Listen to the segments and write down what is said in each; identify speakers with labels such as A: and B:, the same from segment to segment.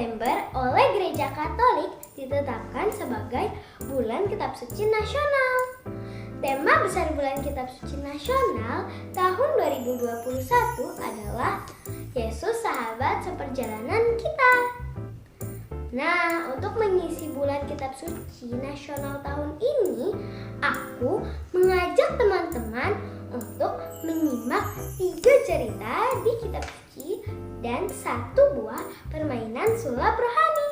A: September oleh Gereja Katolik ditetapkan sebagai Bulan Kitab Suci Nasional. Tema besar Bulan Kitab Suci Nasional tahun 2021 adalah Yesus Sahabat Seperjalanan Kita. Nah, untuk mengisi Bulan Kitab Suci Nasional tahun ini, aku mengajak teman-teman untuk menyimak 3 cerita di Kitab Suci dan 1 buah permainan sulap rohani.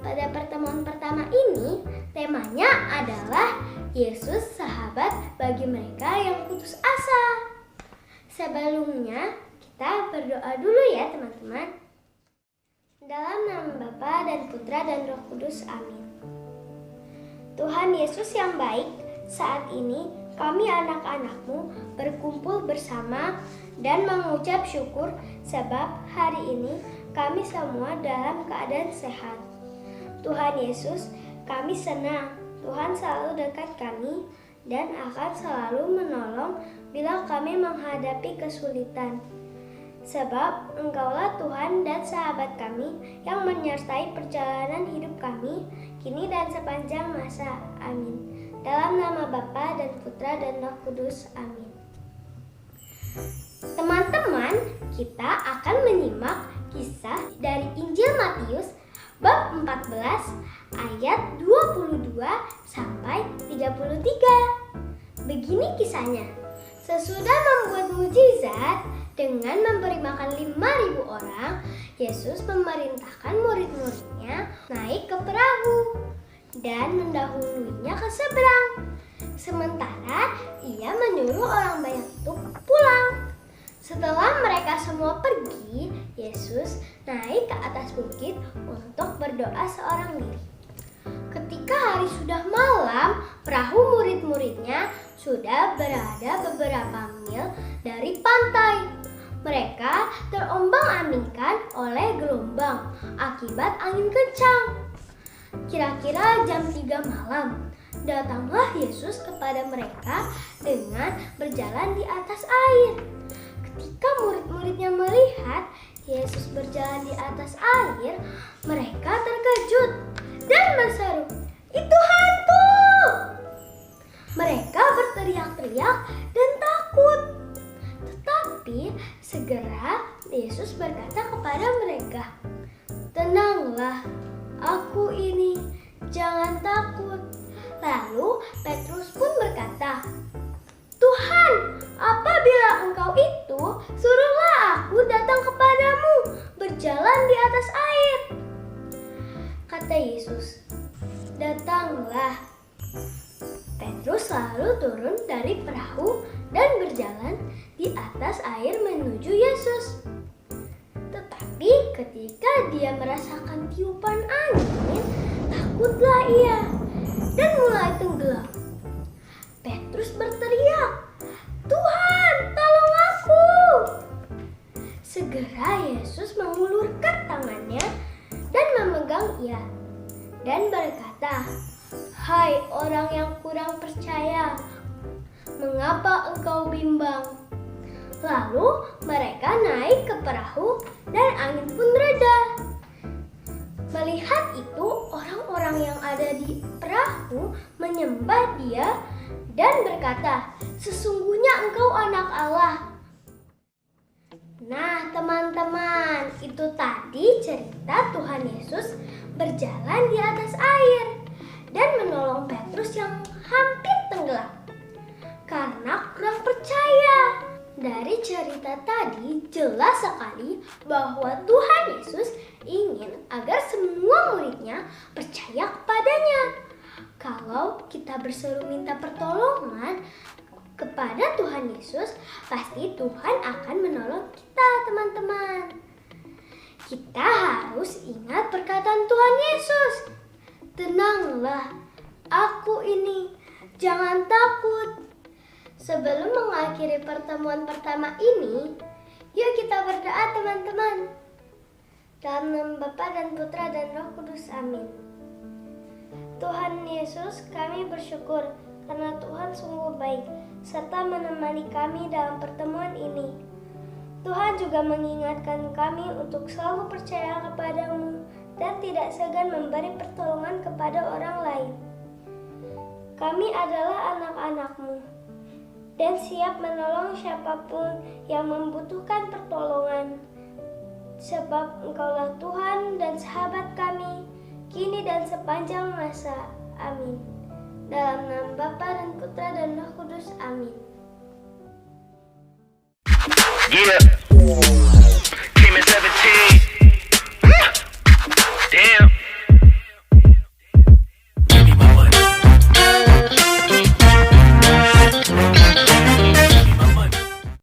A: Pada pertemuan pertama ini, temanya adalah Yesus sahabat bagi mereka yang putus asa. Sebelumnya, kita berdoa dulu ya teman-teman. Dalam nama Bapa dan Putra dan Roh Kudus, amin. Tuhan Yesus yang baik, saat ini kami anak-anak-Mu berkumpul bersama dan mengucap syukur sebab hari ini kami semua dalam keadaan sehat. Tuhan Yesus, kami senang Tuhan selalu dekat kami dan akan selalu menolong bila kami menghadapi kesulitan. Sebab Engkaulah Tuhan dan sahabat kami yang menyertai perjalanan hidup kami kini dan sepanjang masa. Amin. Dalam nama Bapa dan Putra dan Roh Kudus, amin. Teman-teman, kita akan menyimak kisah dari Injil Matius bab 14 ayat 22 sampai 33. Begini kisahnya. Sesudah membuat mukjizat dengan memberi makan 5.000 orang, Yesus memerintahkan murid-muridnya naik ke perahu dan mendahuluinya ke seberang. Sementara ia menyuruh orang banyak itu pulang. Setelah mereka semua pergi, Yesus naik ke atas bukit untuk berdoa seorang diri. Ketika hari sudah malam, perahu murid-muridnya sudah berada beberapa mil dari pantai. Mereka terombang-ambingkan oleh gelombang akibat angin kencang. Kira-kira jam 3 malam, datanglah Yesus kepada mereka dengan berjalan di atas air. Ketika murid-muridnya melihat Yesus berjalan di atas air, mereka terkejut dan berseru, "Itu hantu!" Mereka berteriak-teriak dan takut. Tetapi segera Yesus berkata kepada mereka, "Tenanglah, aku ini, jangan takut." Lalu Petrus pun berkata, "Tuhan, apabila Engkau itu, suruhlah aku datang kepadamu berjalan di atas air." Kata Yesus, "Datanglah." Petrus lalu turun dari perahu dan berjalan di atas air menuju Yesus. Tetapi ketika dia merasakan tiupan angin, takutlah ia dan mulai tenggelam. Petrus berteriak, "Tuhan, tolong aku!" Segera Yesus mengulurkan tangannya dan memegang ia dan berkata, "Hai orang yang kurang percaya, mengapa engkau bimbang?" Lalu mereka naik ke perahu dan angin pun reda. Melihat itu, orang-orang yang ada di perahu menyembah dia dan berkata, "Sesungguhnya engkau anak Allah." Nah teman-teman, itu tadi cerita Tuhan Yesus berjalan di atas air dan menolong Petrus yang hampir tenggelam karena kurang percaya. Dari cerita tadi jelas sekali bahwa Tuhan Yesus ingin agar semua muridnya percaya kepadanya. Kalau kita berseru minta pertolongan kepada Tuhan Yesus, pasti Tuhan akan menolong kita, teman-teman. Kita harus ingat perkataan Tuhan Yesus. "Tenanglah, aku ini, jangan takut." Sebelum mengakhiri pertemuan pertama ini, yuk kita berdoa teman-teman. Dalam nama Bapa dan Putra dan Roh Kudus, amin. Tuhan Yesus, kami bersyukur karena Tuhan sungguh baik serta menemani kami dalam pertemuan ini. Tuhan Tuhan juga mengingatkan kami untuk selalu percaya kepadamu dan tidak segan memberi pertolongan kepada orang lain. Kami adalah anak-anak-Mu dan siap menolong siapapun yang membutuhkan pertolongan. Sebab Engkaulah Tuhan dan sahabat kami, kini dan sepanjang masa. Amin. Dalam nama Bapa dan Putra dan Roh Kudus. Amin.
B: Yeah.